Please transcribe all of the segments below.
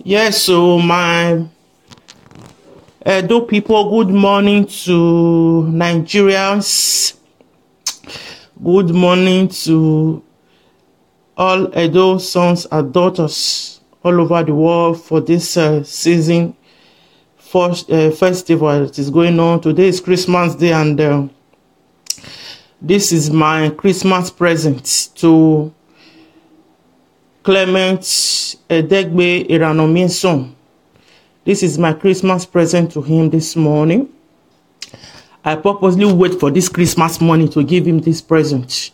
Yes, so my Edo people, good morning to Nigerians. Good morning to all Edo sons and daughters all over the world for this season festival that is going on. Today is Christmas Day, and this is my Christmas present to Clement Edegbe Eranomison. This is my Christmas present to him this morning. I purposely wait for this Christmas morning to give him this present.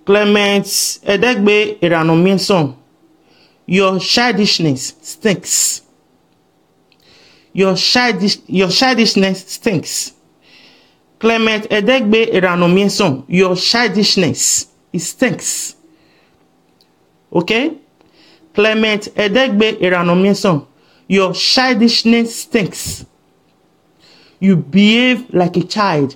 Clement Edegbe Eranomison, your childishness stinks. Your childishness stinks. Clement Edegbe Eranomison, your childishness, it stinks. Okay? Clement Edegbe Eranomison, your childishness stinks. You behave like a child.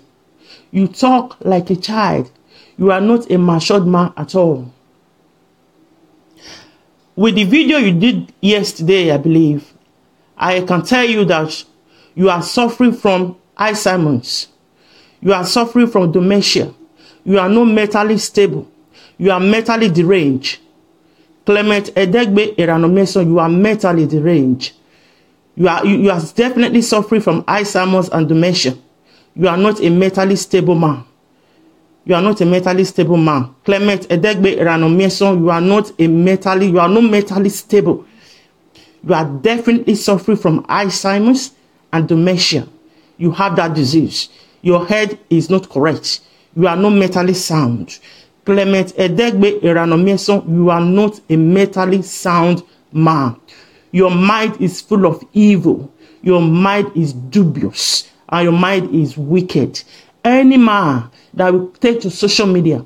You talk like a child. You are not a matured man at all. With the video you did yesterday, I believe, I can tell you that you are suffering from Alzheimer's. You are suffering from dementia. You are not mentally stable. You are mentally deranged. Clement Edegbe Eranomison, you are mentally deranged. You are definitely suffering from Alzheimer's and dementia. You are not a mentally stable man. You are not a mentally stable man. Clement Edegbe Eranomison, you are not mentally stable. You are definitely suffering from Alzheimer's and dementia. You have that disease. Your head is not correct. You are not mentally sound. Clement Edegbe Eranomison, you are not a mentally sound man. Your mind is full of evil. Your mind is dubious. And your mind is wicked. Any man that will take to social media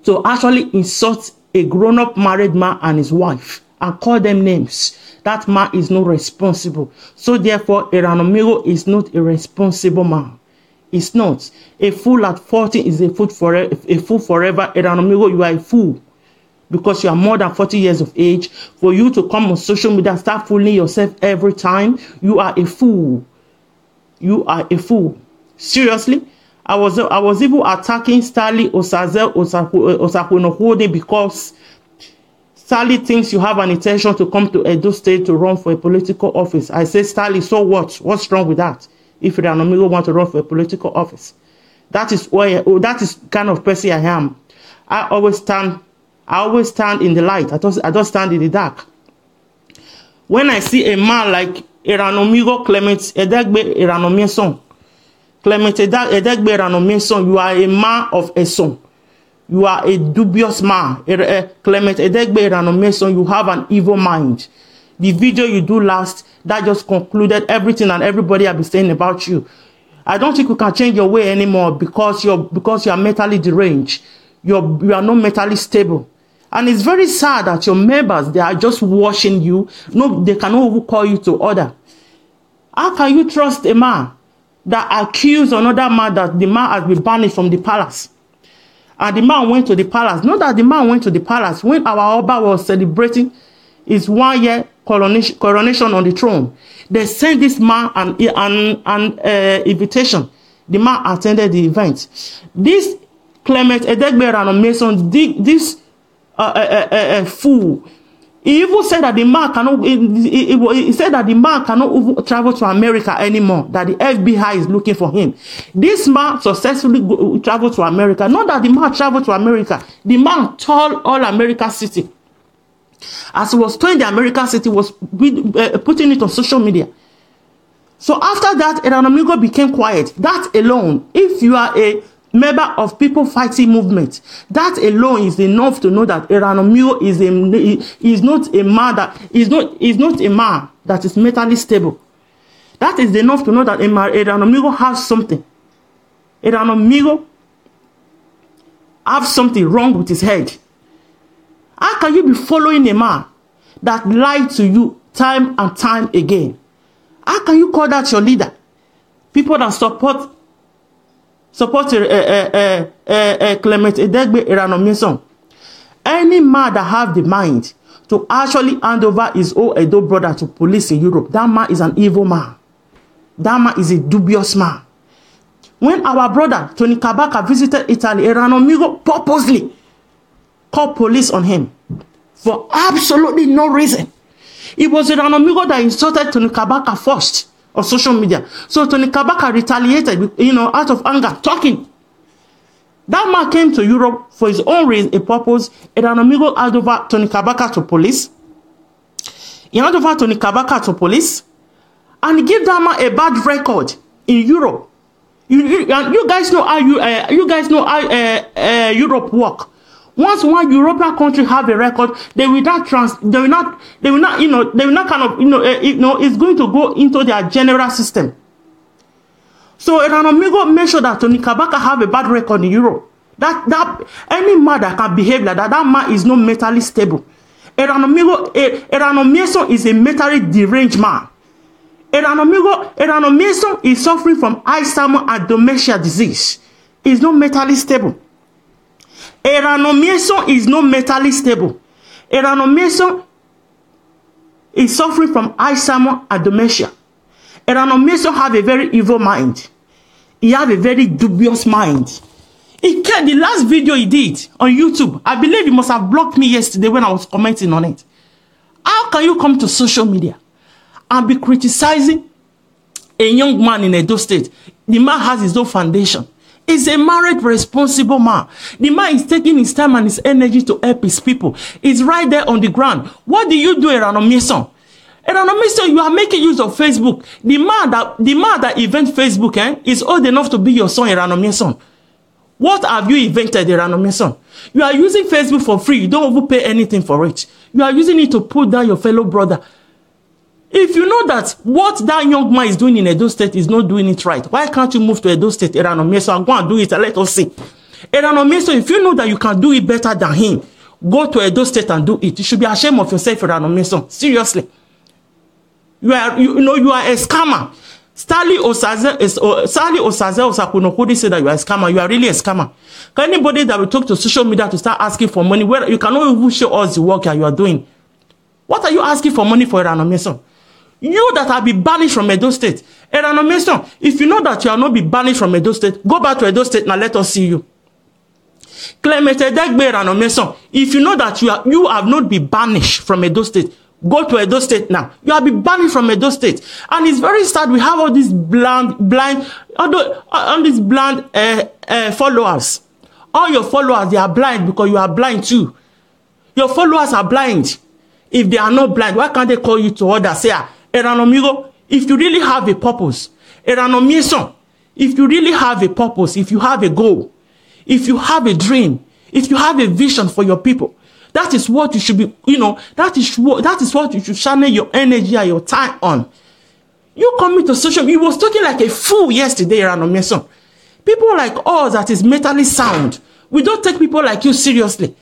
to actually insult a grown-up married man and his wife and call them names, that man is not responsible. So therefore, Eranomiro is not a responsible man. It's not. A fool at 40 is a fool forever. Eranomiro, you are a fool because you are more than 40 years of age. For you to come on social media and start fooling yourself every time, you are a fool. You are a fool. Seriously, I was even attacking Stanley Osakwenohode because Stanley thinks you have an intention to come to Edo State to run for a political office. I said, Stanley, so what? What's wrong with that? If Eranomiro want to run for a political office, that is kind of person I am. I always stand in the light. I don't stand in the dark. When I see a man like Eranomiro Clement Edegbe Eranomison, Clement Edegbe Eranomison, you are a man of a son. You are a dubious man. Clement Edegbe Eranomison, you have an evil mind. The video you do last, that just concluded everything and everybody have been saying about you. I don't think you can change your way anymore because you are mentally deranged. You are not mentally stable. And it's very sad that your members, they are just watching you. No, they cannot even call you to order. How can you trust a man that accused another man that the man has been banished from the palace? And the man went to the palace. Not that the man went to the palace. When our Oba was celebrating his 1 year coronation on the throne, they sent this man an invitation. The man attended the event. This Clement Edegbe Eranomison, this fool, he even said that the man cannot. He said that the man cannot travel to America anymore. That the FBI is looking for him. This man successfully traveled to America. Not that the man traveled to America. The man told all America City. As he was touring the American city, was putting it on social media. So after that, Eranomiro became quiet. That alone, if you are a member of People Fighting Movement, that alone is enough to know that Eranomiro is not a man that is mentally stable. That is enough to know that Eranomiro has something. Eranomiro has something wrong with his head. How can you be following a man that lied to you time and time again? How can you call that your leader? People that support Clement Edegbe Eranomison. Any man that have the mind to actually hand over his own Edo brother to police in Europe. That man is an evil man. That man is a dubious man. When our brother Tony Kabaka visited Italy, Eranomison purposely called police on him for absolutely no reason. It was Eranomison that insulted Tony Kabaka first on social media. So Tony Kabaka retaliated, out of anger, talking. That man came to Europe for his own reason, a purpose. Eranomison handed over Tony Kabaka to police. He handed over Tony Kabaka to police, and he gave that man a bad record in Europe. You guys know how Europe work. Once one European country have a record, they will not it's going to go into their general system. So Eranomison make sure that Tony Kabaka have a bad record in Europe. That any man that can behave like that, that man is not mentally stable. Eranomison is a mentally deranged man. Eranomison is suffering from Alzheimer's and dementia disease. He's not mentally stable. Eranomison is not mentally stable. Eranomison is suffering from Alzheimer's and dementia. Eranomison have a very evil mind. He have a very dubious mind. The last video he did on YouTube, I believe he must have blocked me yesterday when I was commenting on it. How can you come to social media and be criticizing a young man in Edo State? The man has his own foundation. He's a married, responsible man. The man is taking his time and his energy to help his people. He's right there on the ground. What do you do, Eranomison? Eranomison, you are making use of Facebook. The man that invent Facebook is old enough to be your son, Eranomison. What have you invented, Eranomison? You are using Facebook for free. You don't even pay anything for it. You are using it to put down your fellow brother. If you know that what that young man is doing in Edo State is not doing it right, why can't you move to Edo State, Eranomison, and go and do it and let us see? Eranomison, if you know that you can do it better than him, go to Edo State and do it. You should be ashamed of yourself, Eranomison. Seriously. You are a scammer. Stanley Osaze Osakunokudi said that you are a scammer. You are really a scammer. Can anybody that will talk to social media to start asking for money, where you cannot even show us the work that you are doing? What are you asking for money for, Eranomison? You that have been banished from Edo State. Eranomison, if you know that you are not be banished from Edo State, go back to Edo State and let us see you. Clement Edegbe Eranomison, if you know that you have not been banished from Edo State, go to Edo State now. You have been banished from Edo State. And it's very sad we have all these blind followers. All your followers, they are blind because you are blind too. Your followers are blind. If they are not blind, why can't they call you to order? Say, Eranomison, if you really have a purpose, Eranomison, if you really have a purpose, if you have a goal, if you have a dream, if you have a vision for your people, that is what you should be, that is what you should channel your energy and your time on. You coming to social media, he was talking like a fool yesterday, Eranomison. People like us that is mentally sound, we don't take people like you seriously.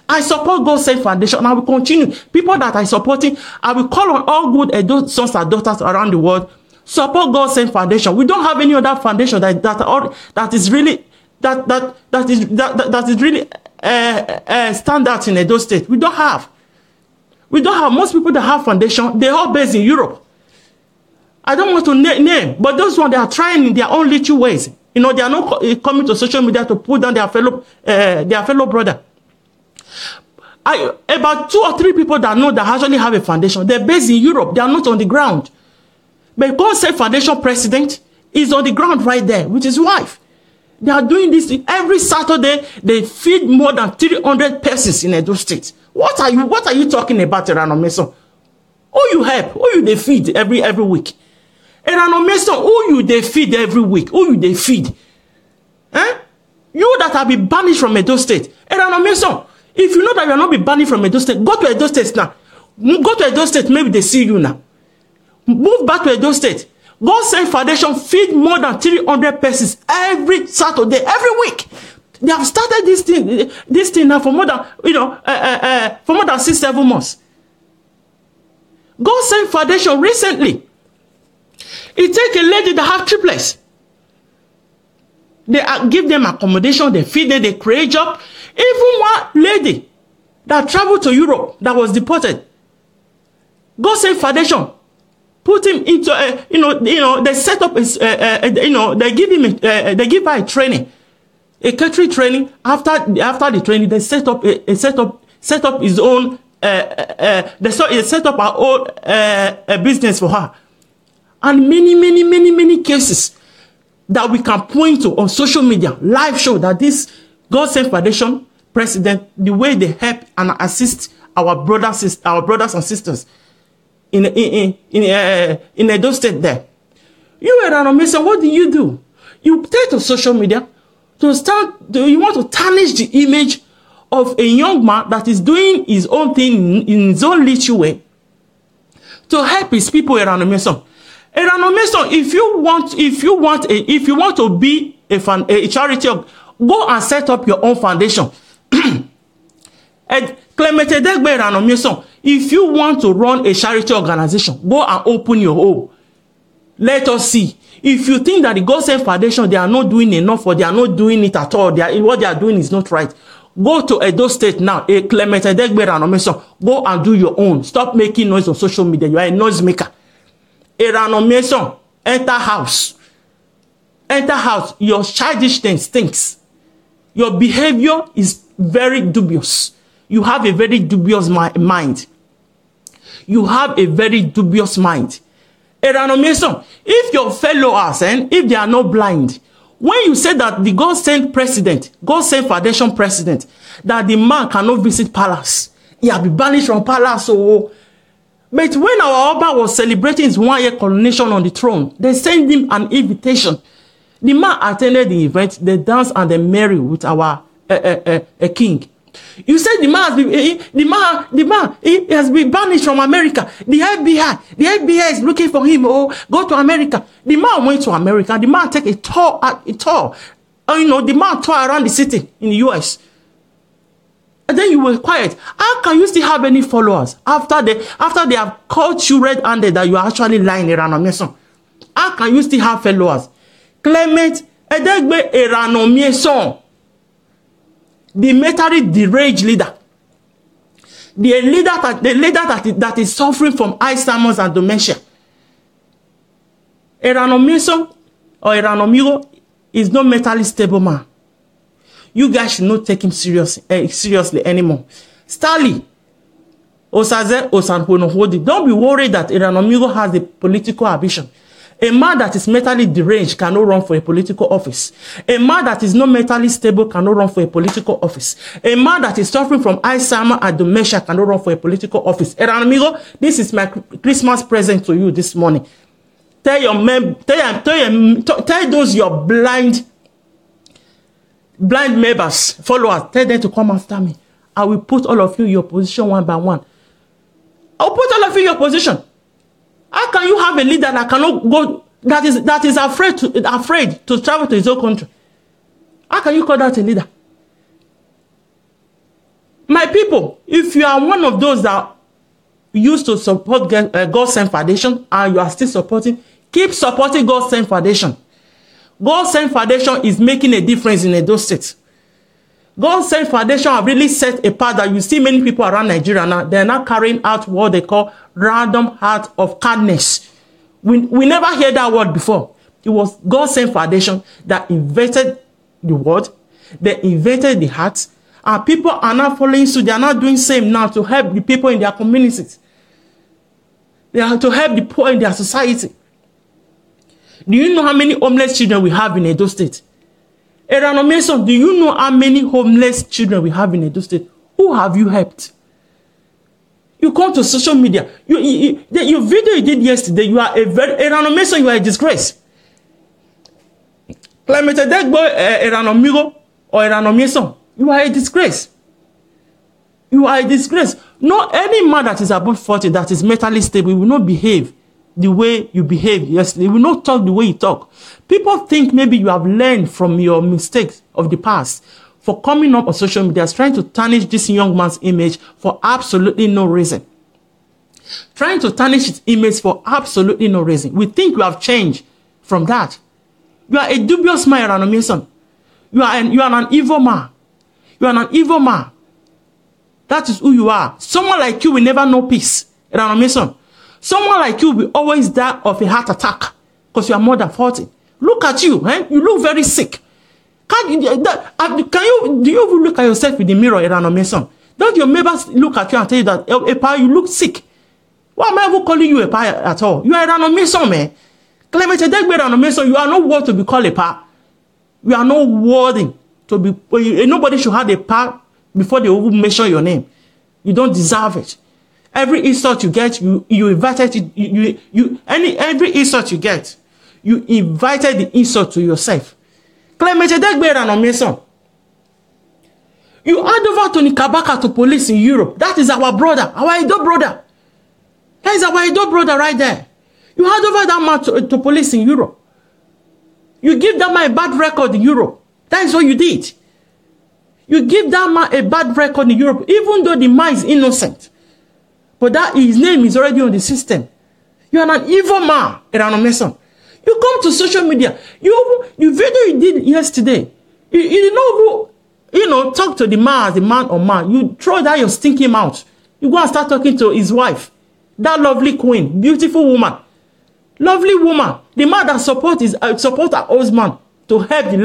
I support God Save Foundation, and I will continue. People that I supporting, I will call on all good adult sons and daughters around the world. Support God Save Foundation. We don't have any other foundation that is really standard in Edo State. We don't have. Most people that have foundation, they are based in Europe. I don't want to name, but those ones, they are trying in their own little ways. They are not coming to social media to put down their fellow brother. About 2 or 3 people that know that actually have a foundation, they're based in Europe. They are not on the ground. But God Save Foundation president is on the ground right there with his wife. They are doing this every Saturday. They feed more than 300 persons in Edo State. What are you talking about, Eranomison? Who you help? Who you they feed every week? Eranomison, who you they feed every week? Who you they feed? You that have been banished from Edo State. Eranomison, if you know that you are not be banished from Edo State, go to Edo State now. Go to Edo State, maybe they see you now. Move back to Edo State. God Save Foundation feed more than 300 persons every Saturday, every week. They have started this thing now for more than 6-7 months. God Save Foundation recently, it take a lady that have triplets. They give them accommodation, they feed them, they create job. Even one lady that traveled to Europe that was deported. God Send Foundation put him into they set up they give him they give her a training, a catering training. After the training, they set up his own they set up our own business for her, and many cases that we can point to on social media, live show that this God Send Foundation president, the way they help and assist our brothers and sisters in Edo State there. You Eranomison, what do? You take to social media to you want to tarnish the image of a young man that is doing his own thing in his own little way to help his people. Eranomison, if you want to be a charity, go and set up your own foundation. And Clement Edegbe Eranomison, if you want to run a charity organization, go and open your own. Let us see. If you think that the God Send Foundation, they are not doing enough, or they are not doing it at all, what they are doing is not right, go to Edo State now. Clement Edegbe Eranomison, go and do your own. Stop making noise on social media. You are a noise maker. Eranomison, enter house. Enter house. Your childish thing stinks. Your behavior is very dubious. You have a very dubious mind. You have a very dubious mind. Eranomison, if your followers, and if they are not blind, when you say that the God Send Foundation president, that the man cannot visit palace, he has been banished from palace. So, but when our Oba was celebrating his 1-year coronation on the throne, they sent him an invitation. The man attended the event, they danced and they married with our king. You said the man has been banished from America. The FBI is looking for him. Oh, go to America. The man went to America. The man take a tour. The man tour around the city in the US. And then you were quiet. How can you still have any followers after they have caught you red-handed that you are actually lying, Eranomison? How can you still have followers? Clement Edegbe Eranomison, the mentally deranged leader, the leader that is suffering from Alzheimer's and dementia. Eranomison or Eranomigo is not mentally stable man. You guys should not take him seriously anymore. Stanley Osaze Osanhonohodi, don't be worried that Eranomigo has a political ambition. A man that is mentally deranged cannot run for a political office. A man that is not mentally stable cannot run for a political office. A man that is suffering from Alzheimer's and dementia cannot run for a political office. Eranomigo, this is my Christmas present to you this morning. Tell those your blind members, followers, tell them to come after me. I will put all of you in your position one by one. I'll put all of you in your position. How can you have a leader that cannot go, that is afraid to travel to his own country? How can you call that a leader? My people, if you are one of those that used to support God Send Foundation and you are still supporting, keep supporting God Send Foundation. God Send Foundation is making a difference in Edo State. God Send Foundation have really set a path that you see many people around Nigeria now. They are now carrying out what they call random act of kindness. We never heard that word before. It was God Send Foundation that invented the word. They invented the heart. And people are now following suit. They are not doing the same now to help the people in their communities. They are to help the poor in their society. Do you know how many homeless children we have in Edo State? Eranomison, do you know how many homeless children we have in Edo State? Who have you helped? You come to social media. Your video you did yesterday, you are Eranomison, you are a disgrace. Clement Edegbe Eranomigo or Eranomison, you are a disgrace. You are a disgrace. No, any man that is above 40 that is mentally stable will not behave the way you behave. Yes, they will not talk the way you talk. People think maybe you have learned from your mistakes of the past for coming up on social media, trying to tarnish this young man's image for absolutely no reason. Trying to tarnish his image for absolutely no reason. We think you have changed from that. You are a dubious man, Eranomison. You are an evil man. You are an evil man. That is who you are. Someone like you will never know peace. Eranomison. Someone like you will always die of a heart attack because you are more than 40. Look at you. Eh? You look very sick. Do you even look at yourself in the mirror, Eranomison? Don't your neighbors look at you and tell you that, Epa, you look sick? Why am I ever calling you Epa at all? You are Eranomison, man. Clement Edegbe Eranomison, you are not worthy to be called Epa. You are not worthy to be. Nobody should have a Epa before they even mention your name. You don't deserve it. Every insult you get, you invited it. Every insult you get, you invited the insult to yourself. Clement Edegbe Eranomison. You hand over Tony Kabaka to police in Europe. That is our brother, our Edo brother. That is our Edo brother right there. You hand over that man to police in Europe. You give that man a bad record in Europe. That is what you did. You give that man a bad record in Europe, even though the man is innocent. But that his name is already on the system. You are an evil man, Eranomison. You come to social media. The video you did yesterday, you did not talk to the man as a man or man. You throw that your stinking mouth. You go and start talking to his wife. That lovely queen, beautiful woman. Lovely woman. The man that support her husband to help the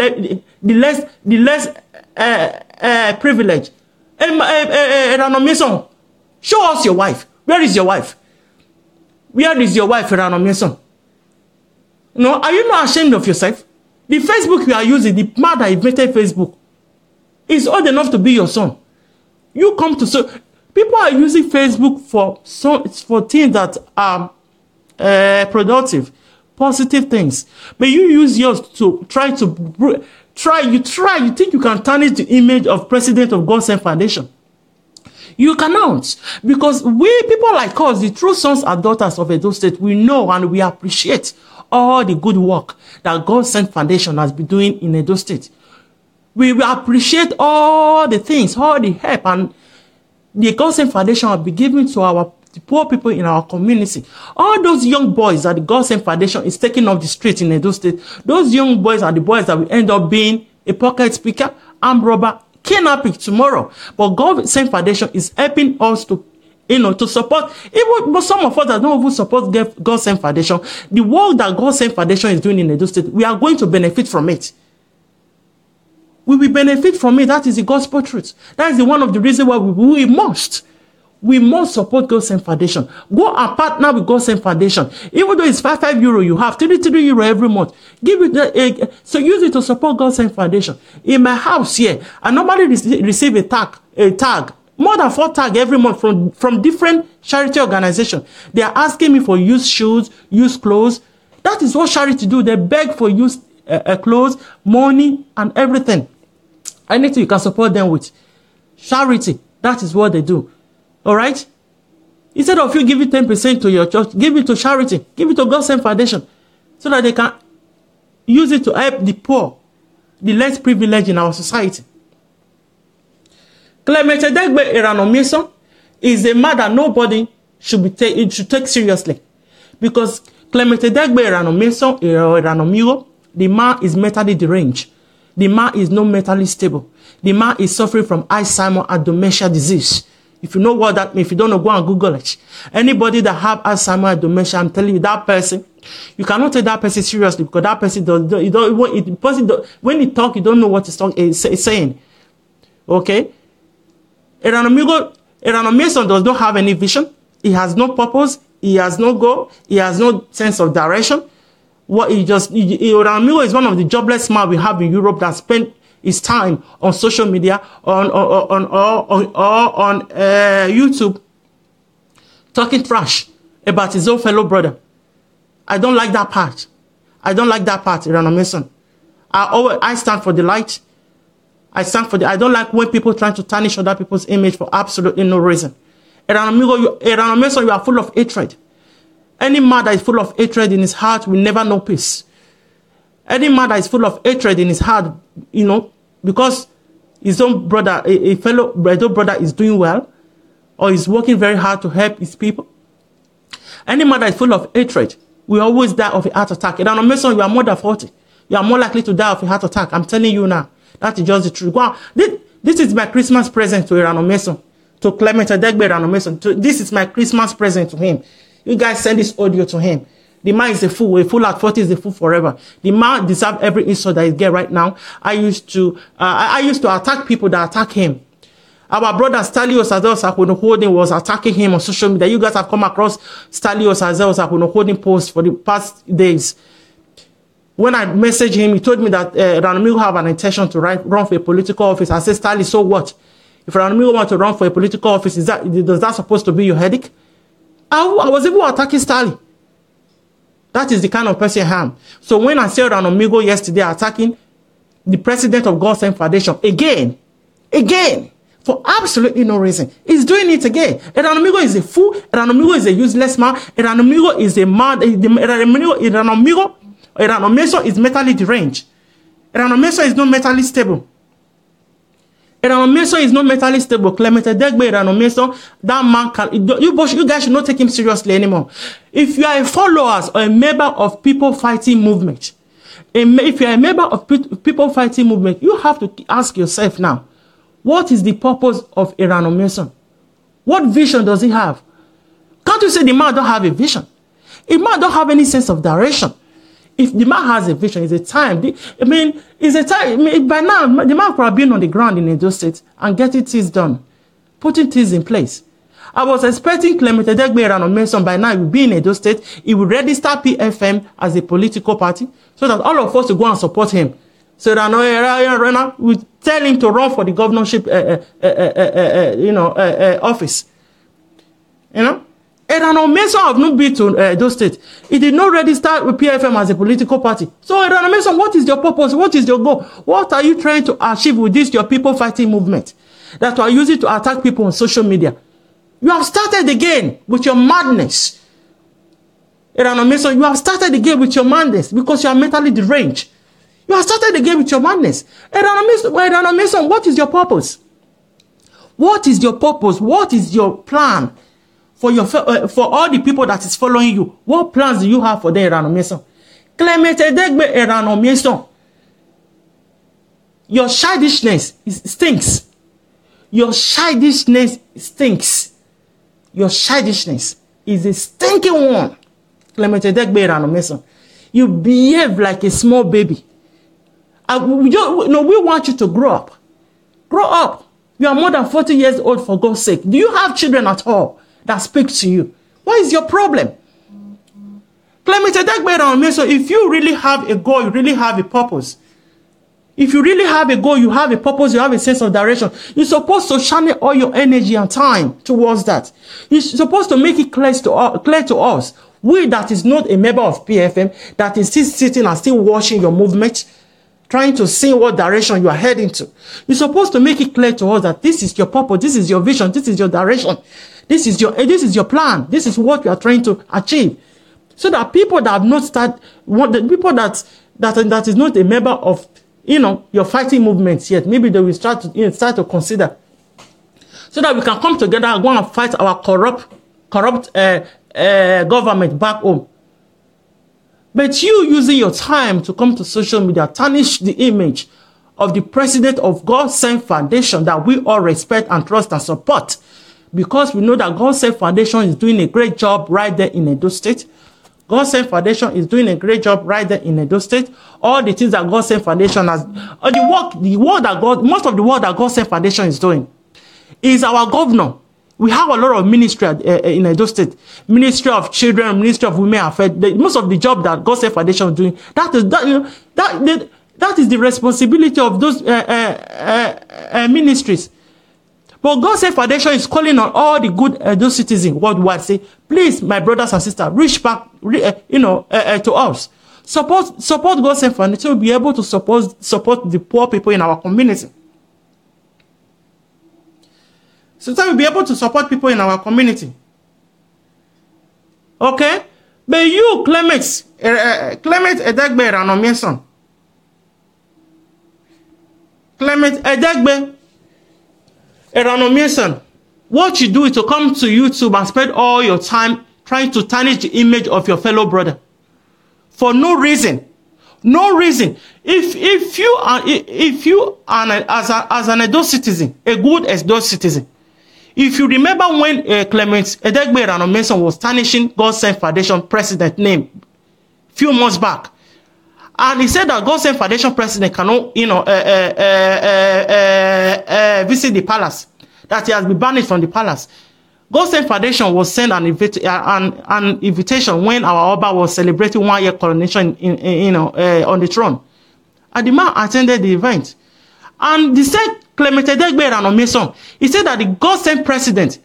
less privileged. Eranomison, show us your wife. Where is your wife? Where is your wife, Eranomison? No, are you not ashamed of yourself? The Facebook you are using, the man that invented Facebook, is old enough to be your son. You come to people are using Facebook for things that are productive, positive things, but you use yours to you think you can tarnish the image of president of God Sent Foundation. You cannot, because we people like us, the true sons and daughters of Edo State, we know and we appreciate all the good work that God Sent Foundation has been doing in Edo State. We will appreciate all the things, all the help and the God Sent Foundation will be giving to the poor people in our community. All those young boys that the God Sent Foundation is taking off the street in Edo State, those young boys are the boys that will end up being a pocket speaker, armed robber, kidnapping tomorrow. But God Sent Foundation is helping us to support, even some of us that don't even support God Sent Foundation. The work that God Sent Foundation is doing in Edo State, we are going to benefit from it. We will benefit from it. That is the gospel truth. That is one of the reasons why we must support God Sent Foundation. Go and partner with God Sent Foundation. Even though it's 5 euro you have, 33 euro every month. Give it so use it to support God Sent Foundation. In my house here, I normally receive a tag, more than 4 tags every month from different charity organizations. They are asking me for used shoes, used clothes. That is what charity do. They beg for used clothes, money, and everything. Anything you can support them with. Charity. That is what they do. All right? Instead of you giving 10% to your church, give it to charity. Give it to God Sent Foundation. So that they can use it to help the poor, the less privileged in our society. Clement Edegbe Eranomison is a man that nobody should take seriously. Because Clement Edegbe Eranomison, the man is mentally deranged. The man is not mentally stable. The man is suffering from Alzheimer's and dementia disease. If you know what that means, if you don't know, go and Google it. Anybody that have Alzheimer's and dementia, I'm telling you, that person, you cannot take that person seriously because that person when he talk, you don't know what he's saying. Okay? Eranomison does not have any vision. He has no purpose. He has no goal. He has no sense of direction. Eranomison is one of the jobless men we have in Europe that spend his time on social media, on YouTube, talking trash about his own fellow brother. I don't like that part. I don't like that part, Eranomison. I stand for the light. I don't like when people trying to tarnish other people's image for absolutely no reason. Eranomison, you are full of hatred. Any man that is full of hatred in his heart will never know peace. Any man that is full of hatred in his heart, because his own brother, a fellow brother is doing well, or is working very hard to help his people. Any man that is full of hatred will always die of a heart attack. Eranomison, you are more than 40. You are more likely to die of a heart attack. I'm telling you now. That is just the truth. This is my Christmas present to Eranomison. to Clement Edegbe Eranomison. This is my Christmas present to him. You guys send this audio to him. The man is a fool at 40 is a fool forever. The man deserves every insult that he gets right now. I used to attack people that attack him. Our brother Stelios Azel Sakunohodin was attacking him on social media. You guys have come across Stelios Azel Sakunohodin posts for the past days. When I messaged him, he told me that Eranomison have an intention to run for a political office. I said, Stali, so what? If Eranomison want to run for a political office, does that supposed to be your headache? I was even attacking Stali. That is the kind of person I am. So when I saw Eranomison yesterday attacking the president of God Sent Foundation again, for absolutely no reason, he's doing it again. Eranomison is a fool. Eranomison is a useless man. Eranomison is a man. Eranomison is mentally deranged. Eranomison is not mentally stable. Eranomison is not mentally stable. Clement Edegbe Eranomison, that man can. You guys should not take him seriously anymore. If you are a follower or a member of People Fighting Movement, if you are a member of People Fighting Movement, you have to ask yourself now, what is the purpose of Eranomison? What vision does he have? Can't you say the man don't have a vision? The man don't have any sense of direction. If the man has a vision, it's a time. It's a time. By now, the man could have been on the ground in Edo State and getting things done, putting things in place. I was expecting Clement Edegbe Eranomison by now he will be in Edo State. He will register PFM as a political party so that all of us will go and support him. So that we tell him to run for the governorship, office. You know. Eranomison have not been to Edo State. He did not register with PFM as a political party. So Eranomison, what is your purpose? What is your goal? What are you trying to achieve with this, your People Fighting Movement that you are using to attack people on social media? You have started again with your madness. Eranomison, you have started again with your madness because you are mentally deranged. You have started again with your madness. Eranomison, what is your purpose? What is your purpose? What is your plan? For all the people that is following you, what plans do you have for them, Eranomison? Clement Edegbe Eranomison, your childishness stinks. Your childishness stinks. Your childishness is a stinking one. Clement Edegbe Eranomison, you behave like a small baby. We want you to grow up. Grow up. You are more than 40 years old, for God's sake. Do you have children at all that speak to you? What is your problem? Clement Edegbe Eranomison, if you really have a goal, you really have a purpose. If you really have a goal, you have a purpose, you have a sense of direction, you're supposed to channel all your energy and time towards that. You're supposed to make it clear to us, we that is not a member of PFM, that is still sitting and still watching your movement, trying to see what direction you are heading to. You're supposed to make it clear to us that this is your purpose, this is your vision, this is your direction. This is your plan. This is what you are trying to achieve. So that people that have not started, the people that is not a member of, your fighting movements yet, maybe they will start to consider. So that we can come together and go and fight our corrupt government back home. But you using your time to come to social media, tarnish the image of the president of God Sent Foundation that we all respect and trust and support. Because we know that God Sent Foundation is doing a great job right there in Edo State. God Sent Foundation is doing a great job right there in Edo State. All the things that God Sent Foundation has, most of the work that God Sent Foundation is doing is our governor. We have a lot of ministry in Edo State. Ministry of Children, Ministry of Women Affairs. Most of the job that God Sent Foundation is doing, that is the responsibility of those ministries. But God Sent Foundation is calling on all the good those citizens worldwide. Say, please, my brothers and sisters, reach back, to us. Support God Sent Foundation to be able to support the poor people in our community. So that we'll be able to support people in our community. Okay? But you, Clement Edegbe Eranomison, Clement Edegbe Eranomison, what you do is to come to YouTube and spend all your time trying to tarnish the image of your fellow brother for no reason. No reason. If you are as an Edo citizen, a good Edo citizen, If you remember when Clement Edegbe Eranomison was tarnishing God Sent Foundation president name few months back, and he said that God Sent Foundation president cannot, visit the palace, that he has been banished from the palace. God Sent Foundation was sent an invitation when our Oba was celebrating 1 year coronation on the throne. And the man attended the event. And the said Clement Edegbe Eranomison, he said that the God Sent president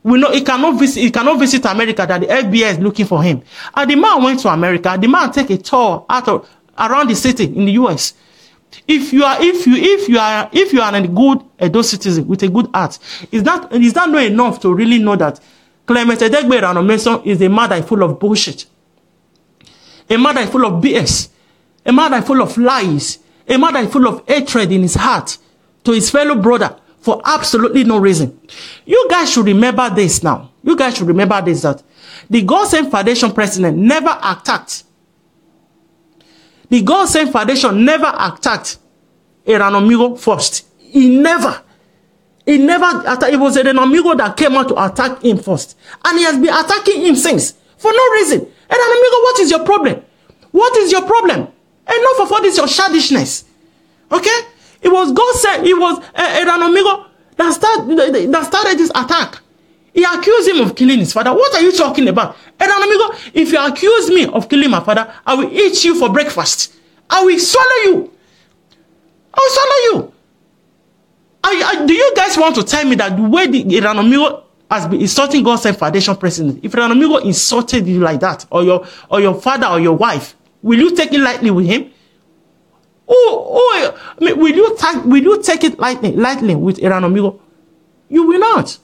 he cannot visit America, that the FBI is looking for him. And the man went to America. The man take a tour around the city in the US. If you are a good Edo citizen with a good heart, is that not enough to really know that Clement Edegbe Eranomison is a man that is full of bullshit, a man that is full of BS, a man that is full of lies, a man that is full of hatred in his heart to his fellow brother for absolutely no reason. You guys should remember this now. You guys should remember this, that the God Sent Foundation president never attacked. The God Sent Foundation never attacked Eranomiro first. It was Eranomiro that came out to attack him first. And he has been attacking him since. For no reason. Eranomiro, what is your problem? What is your problem? Enough of all this your childishness. Okay? It was God Sent, it was Eranomiro that started this attack. He accused him of killing his father. What are you talking about? Eranomiro, if you accuse me of killing my father, I will eat you for breakfast. I will swallow you. I will swallow you. Do you guys want to tell me that the way the Eranomiro has been insulting God Sent Foundation president, if Eranomiro insulted you like that, or your father or your wife, will you take it lightly with him? Will you take it lightly with Eranomiro? You will not.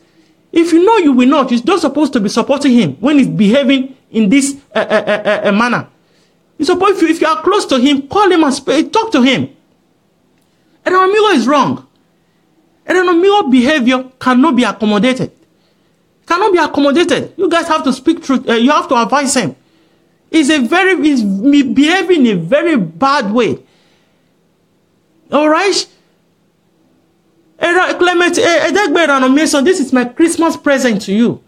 If you know you will not, you're not supposed to be supporting him when he's behaving in this manner. You're supposed, if you are close to him, call him and talk to him. Eranomiro is wrong. Eranomiro behavior cannot be accommodated. Cannot be accommodated. You guys have to speak truth. You have to advise him. He's behaving in a very bad way. All right? Clement Edegbe Eranomison, this is my Christmas present to you.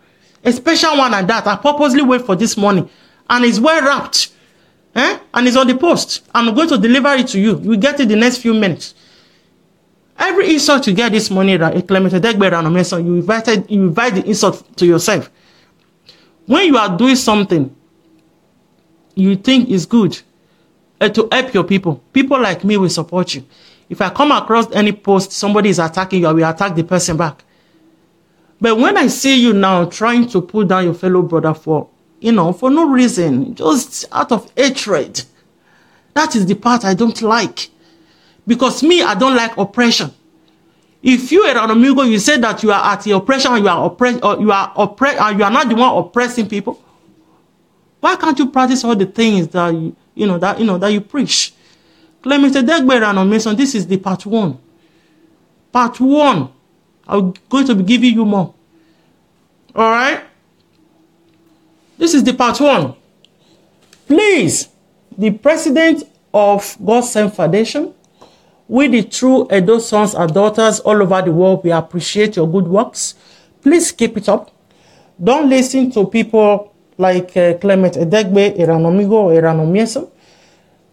A special one at that. I purposely wait for this morning. And it's well wrapped. And it's on the post. I'm going to deliver it to you. You will get it in the next few minutes. Every insult you get this morning, Clement Edegbe Eranomison, you invite the insult to yourself. When you are doing something you think is good to help your people, people like me will support you. If I come across any post, somebody is attacking you, I will attack the person back. But when I see you now trying to pull down your fellow brother for no reason, just out of hatred, that is the part I don't like. Because me, I don't like oppression. If you, Eranomiro, you say that you are at the oppression, and you are not the one oppressing people, why can't you practice all the things that that you preach? Clement Edegbe Eranomison, this is the part 1. Part 1. I'm going to be giving you more. All right? This is the part 1. Please, the president of God Sent Foundation, we the true Edo sons and daughters all over the world, we appreciate your good works. Please keep it up. Don't listen to people like Clement Edegbe Eranomison.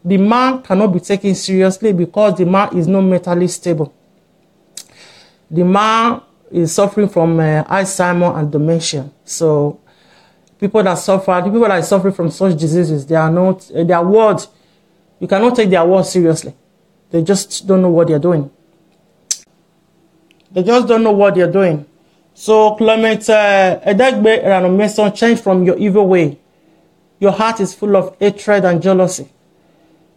The man cannot be taken seriously because the man is not mentally stable. The man is suffering from Alzheimer's and dementia. So people that are suffering from such diseases, their words, you cannot take their words seriously. They just don't know what they're doing. They just don't know what they're doing. So Clement Edegbe Eranomison, change from your evil way. Your heart is full of hatred and jealousy.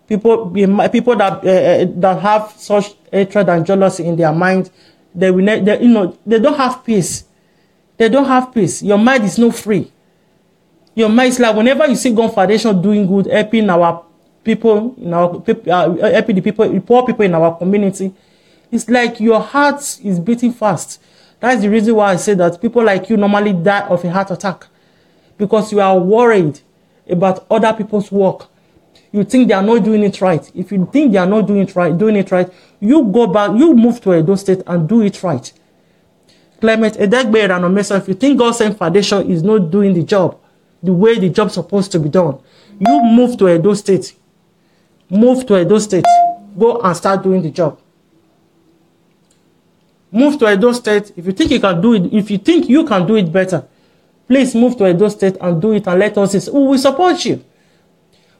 People that have such hatred and jealousy in their mind, they don't have peace. They don't have peace. Your mind is not free. Your mind is like whenever you see God Foundation doing good, helping our people, helping the poor people in our community, it's like your heart is beating fast. That's the reason why I say that people like you normally die of a heart attack, because you are worried about other people's work. You think they are not doing it right. If you think they are not doing it right, you go back, you move to Edo State and do it right. Clement Edegbe Eranomison, if you think God Sent Foundation is not doing the job the way the job's supposed to be done, you move to Edo State. Move to Edo State. Go and start doing the job. Move to Edo State. If you think you can do it, if you think you can do it better, please move to Edo State and do it and let us see. We will support you.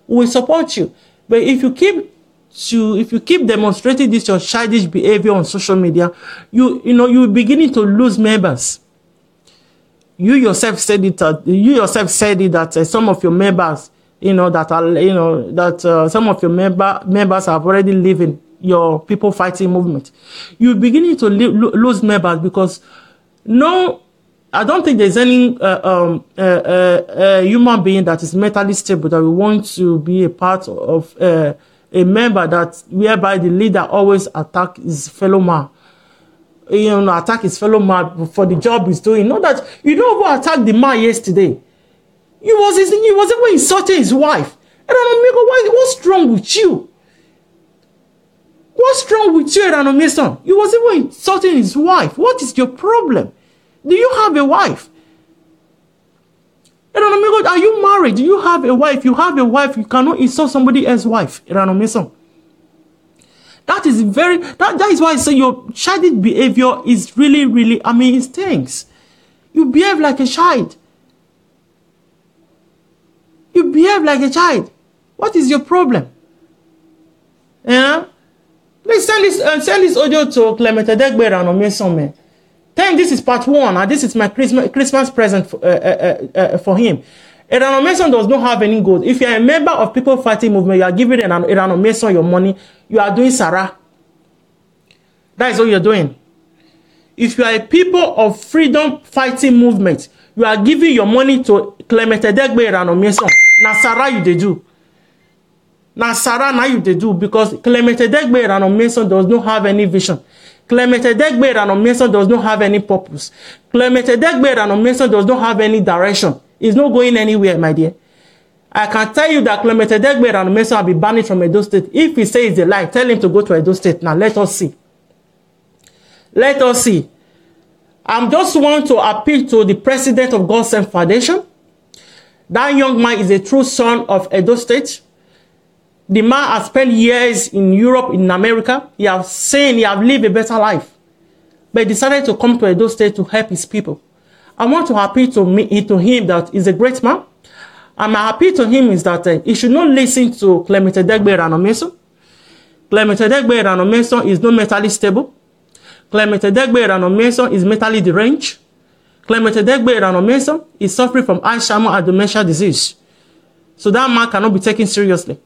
We will support you. But if you keep demonstrating this your childish behavior on social media, you're beginning to lose members. You yourself said it. That some of your members, some of your members have already leaving your people fighting movement. You're beginning to lose members because I don't think there's any human being that is mentally stable that will want to be a part of a member that whereby the leader always attack his fellow man. Attack his fellow man for the job he's doing. Not that you don't go attack the man yesterday. He was even insulting his wife. And what's wrong with you? What's wrong with you, Eranomison? He was even insulting his wife. What is your problem? Do you have a wife? Eranomison, are you married? Do you have a wife? You have a wife. You cannot insult somebody else's wife, Eranomison. That is that is why I say your childish behavior is really, really, it stinks. You behave like a child. You behave like a child. What is your problem? Yeah? Please send this audio to Clement Edegbe Eranomison, man. Tell him this is part 1 and this is my Christmas present for him. Eranomison does not have any gold. If you are a member of People Fighting Movement, you are giving Eranomison your money, you are doing Sarah. That is what you are doing. If you are a People of Freedom Fighting Movement, you are giving your money to Clement Edegbe Eranomison. Now Sarah you they do. Now Sarah now you they do because Clement Edegbe Eranomison does not have any vision. Clement Edegbe Eranomison does not have any purpose. Clement Edegbe Eranomison does not have any direction. He's not going anywhere, my dear. I can tell you that Clement Edegbe Eranomison will be banned from Edo State. If he says a lie, tell him to go to Edo State. Now let us see. Let us see. I just want to appeal to the president of God Sent Foundation. That young man is a true son of Edo State. The man has spent years in Europe, in America. He has lived a better life. But he decided to come to Edo State to help his people. I want to appeal to him that he's a great man. And my appeal to him is that he should not listen to Clement Edegbe Eranomison. Clement Edegbe Eranomison is not mentally stable. Clement Edegbe Eranomison is mentally deranged. Clement Edegbe Eranomison is suffering from Alzheimer's and dementia disease. So that man cannot be taken seriously.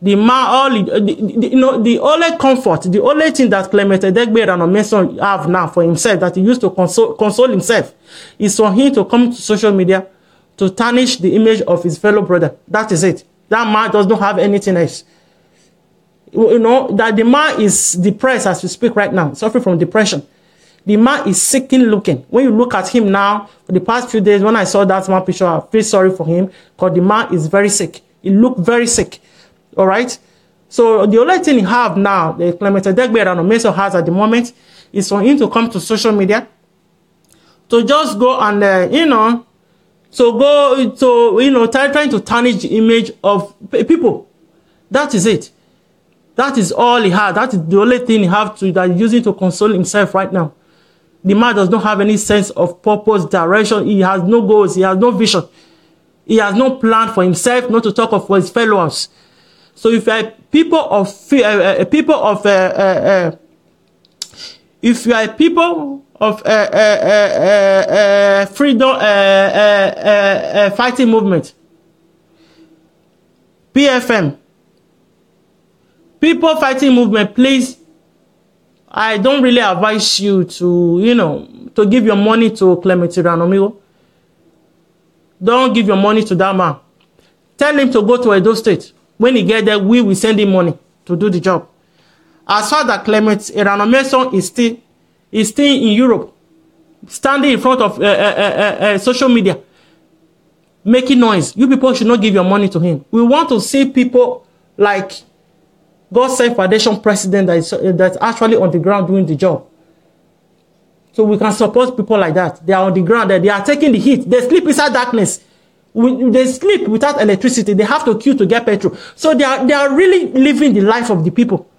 The man, the only comfort, the only thing that Clement Edegbe Eranomison have now for himself, that he used to console himself, is for him to come to social media to tarnish the image of his fellow brother. That is it. That man does not have anything else. That the man is depressed as we speak right now, suffering from depression. The man is sick looking. When you look at him now, for the past few days, when I saw that man picture, I feel sorry for him because the man is very sick. He looked very sick. All right. So the only thing he have now, the Clement Edegbe Eranomison has at the moment, is for him to come to social media, to just go and trying to tarnish the image of people. That is it. That is all he had. That is the only thing he have that he's using to console himself right now. The man does not have any sense of purpose, direction. He has no goals. He has no vision. He has no plan for himself, not to talk of for his followers. So if you are people of freedom fighting movement, PFM, People Fighting Movement, please, I don't really advise you to, to give your money to Clement Eranomison. Don't give your money to that man. Tell him to go to Edo State. When he get there, we will send him money to do the job. As far as Clement Eranomison is still in Europe, standing in front of social media, making noise. You people should not give your money to him. We want to see people like God Sent Foundation president that's actually on the ground doing the job. So we can support people like that. They are on the ground. They are taking the heat. They sleep inside darkness. They sleep without electricity. They have to queue to get petrol. So they are really living the life of the people.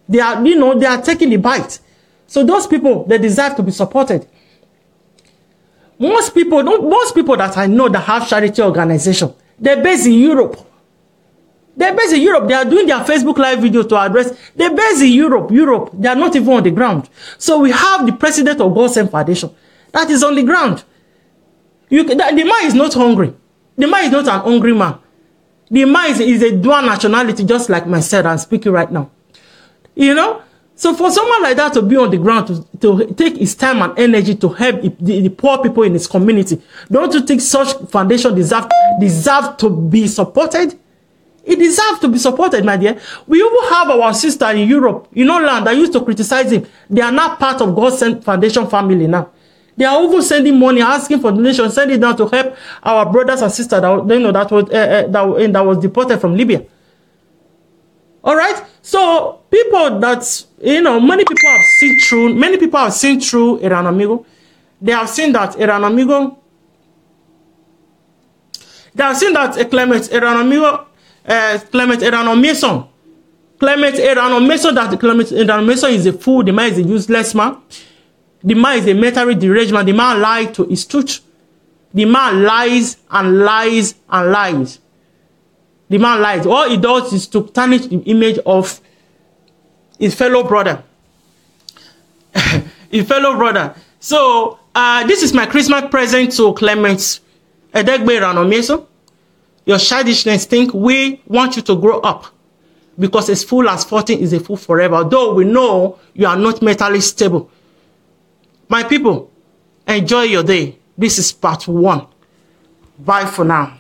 They are, you know, they are taking the bite. So those people, they deserve to be supported. Most people that I know that have charity organization, they're based in Europe. They're based in Europe. They are doing their Facebook live video to address. They're based in Europe. They are not even on the ground. So we have the president of God Send Foundation that is on the ground. The man is not hungry. The man is not an hungry man. The man is a dual nationality, just like myself. I'm speaking right now. You know? So for someone like that to be on the ground, to take his time and energy to help the poor people in his community, don't you think such foundation deserve to be supported? It deserves to be supported, my dear. We even have our sister in Europe, you know, land that used to criticize him. They are now part of God Send Foundation family now. They are even sending money, asking for donations, sending it down to help our brothers and sisters that was deported from Libya. All right. So people that, you know, many people have seen through Eranomison. They have seen that Eranomison. They have seen that Clement Eranomison. Clement Eranomison, that Clement Eranomison is a fool. The man is a useless man. The man is a mentally deranged man. The man lied to his truth. The man lies and lies and lies. The man lies. All he does is to tarnish the image of his fellow brother. His fellow brother. So this is my Christmas present to Clement Edegbe Eranomison. Your childishness think we want you to grow up, because as fool as 14 is a fool forever. Though we know you are not mentally stable. My people, enjoy your day. This is part 1. Bye for now.